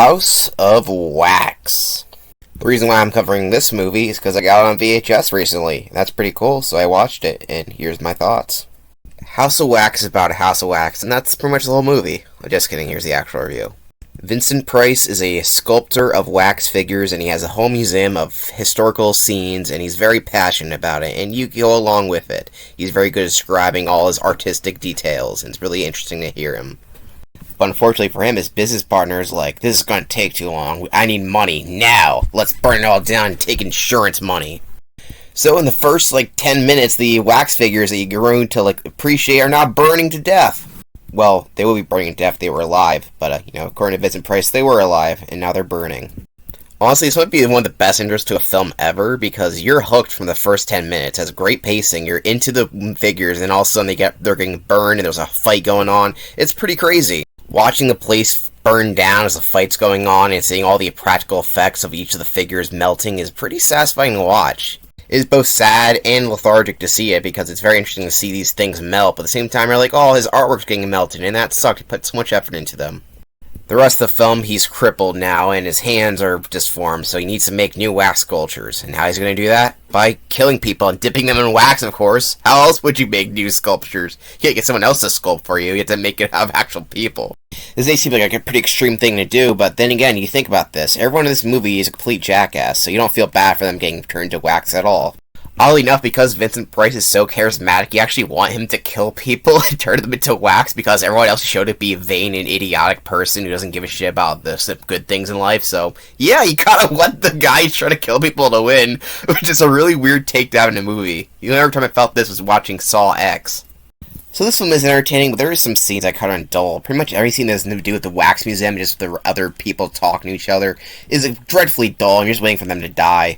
House of Wax. The reason why I'm covering this movie is because I got it on VHS recently. That's pretty cool, so I watched it, and here's my thoughts. House of Wax is about a house of wax, and that's pretty much the whole movie. Oh, just kidding, here's the actual review. Vincent Price is a sculptor of wax figures, and he has a whole museum of historical scenes, and he's very passionate about it, and you go along with it. He's very good at describing all his artistic details, and it's really interesting to hear him. But unfortunately for him, his business partner is like, this is going to take too long. I need money now. Let's burn it all down and take insurance money. So in the first 10 minutes, the wax figures that you grown to appreciate are not burning to death. Well, they will be burning to death if they were alive, but according to Vincent Price, they were alive, and now they're burning. Honestly, this might be one of the best intros to a film ever, because you're hooked from the first 10 minutes. It has great pacing, you're into the figures, and all of a sudden they're getting burned, and there's a fight going on. It's pretty crazy. Watching the place burn down as the fight's going on, and seeing all the practical effects of each of the figures melting is pretty satisfying to watch. It is both sad and lethargic to see it, because it's very interesting to see these things melt, but at the same time you're like, oh, his artwork's getting melted, and that sucked. He put so much effort into them. The rest of the film, he's crippled now, and his hands are disformed, so he needs to make new wax sculptures. And how he's going to do that? By killing people and dipping them in wax, of course. How else would you make new sculptures? You can't get someone else to sculpt for you. You have to make it out of actual people. This may seem like a pretty extreme thing to do, but then again, you think about this. Everyone in this movie is a complete jackass, so you don't feel bad for them getting turned to wax at all. Oddly enough, because Vincent Price is so charismatic, you actually want him to kill people and turn them into wax, because everyone else showed to be a vain and idiotic person who doesn't give a shit about the good things in life. So, yeah, you kind of want the guy who's trying to kill people to win, which is a really weird takedown in the movie. The only other time I felt this was watching Saw X. So this film is entertaining, but there are some scenes I kind of dull. Pretty much every scene that has nothing to do with the wax museum, just the other people talking to each other, is dreadfully dull, and you're just waiting for them to die.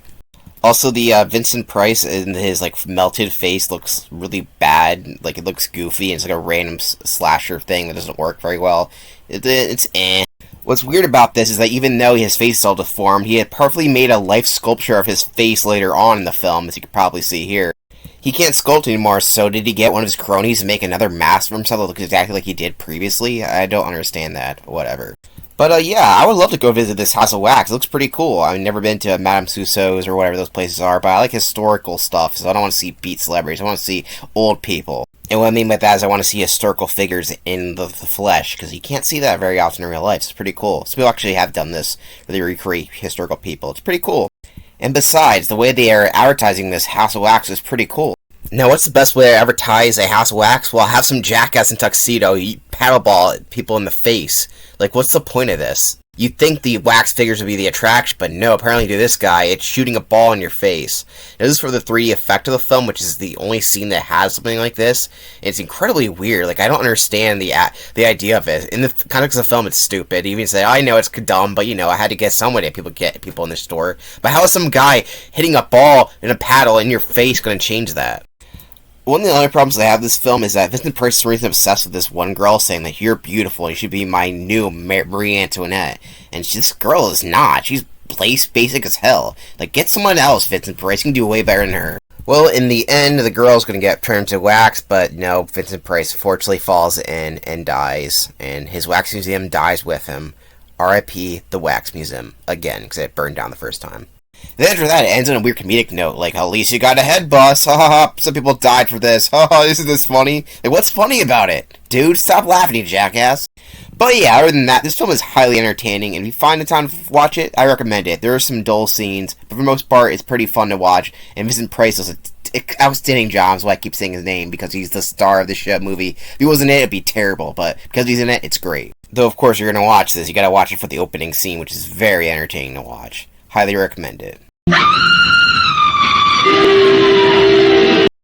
Also, the Vincent Price in his melted face looks really bad. It looks goofy, and it's a random slasher thing that doesn't work very well. It's eh. What's weird about this is that even though his face is all deformed, he had perfectly made a life sculpture of his face later on in the film, as you can probably see here. He can't sculpt anymore, so did he get one of his cronies to make another mask for himself that looks exactly like he did previously? I don't understand that. Whatever. But, yeah, I would love to go visit this House of Wax. It looks pretty cool. I've never been to Madame Tussauds or whatever those places are, but I like historical stuff, so I don't want to see beat celebrities. I want to see old people. And what I mean by that is I want to see historical figures in the flesh, because you can't see that very often in real life. It's pretty cool. Some people actually have done this, where they recreate historical people. It's pretty cool. And besides, the way they are advertising this House of Wax is pretty cool. Now, what's the best way to advertise a House of Wax? Well, have some jackass in tuxedo paddleball at people in the face. What's the point of this? You'd think the wax figures would be the attraction, but no, apparently to this guy, it's shooting a ball in your face. Now, this is for the 3D effect of the film, which is the only scene that has something like this. And it's incredibly weird. I don't understand the idea of it. In the context of the film, it's stupid. You even say, I know it's dumb, but, I had to get some way to get people in the store. But how is some guy hitting a ball and a paddle in your face going to change that? One of the other problems I have with this film is that Vincent Price is really obsessed with this one girl, saying that you're beautiful, you should be my new Marie Antoinette. And this girl is not. She's basic as hell. Get someone else, Vincent Price. You can do way better than her. Well, in the end, the girl's going to get turned to wax, but no, Vincent Price fortunately falls in and dies. And his wax museum dies with him. R.I.P. the Wax Museum. Again, because it burned down the first time. Then after that, it ends on a weird comedic note, at least you got a head bust, ha ha ha, some people died for this, ha ha, isn't this funny? What's funny about it? Dude, stop laughing, you jackass. But yeah, other than that, this film is highly entertaining, and if you find the time to watch it, I recommend it. There are some dull scenes, but for the most part, it's pretty fun to watch, and Vincent Price does an outstanding job, that's why I keep saying his name, because he's the star of the movie. If he wasn't in it, it'd be terrible, but because he's in it, it's great. Though, of course, you're gonna watch this, you gotta watch it for the opening scene, which is very entertaining to watch. Highly recommend it.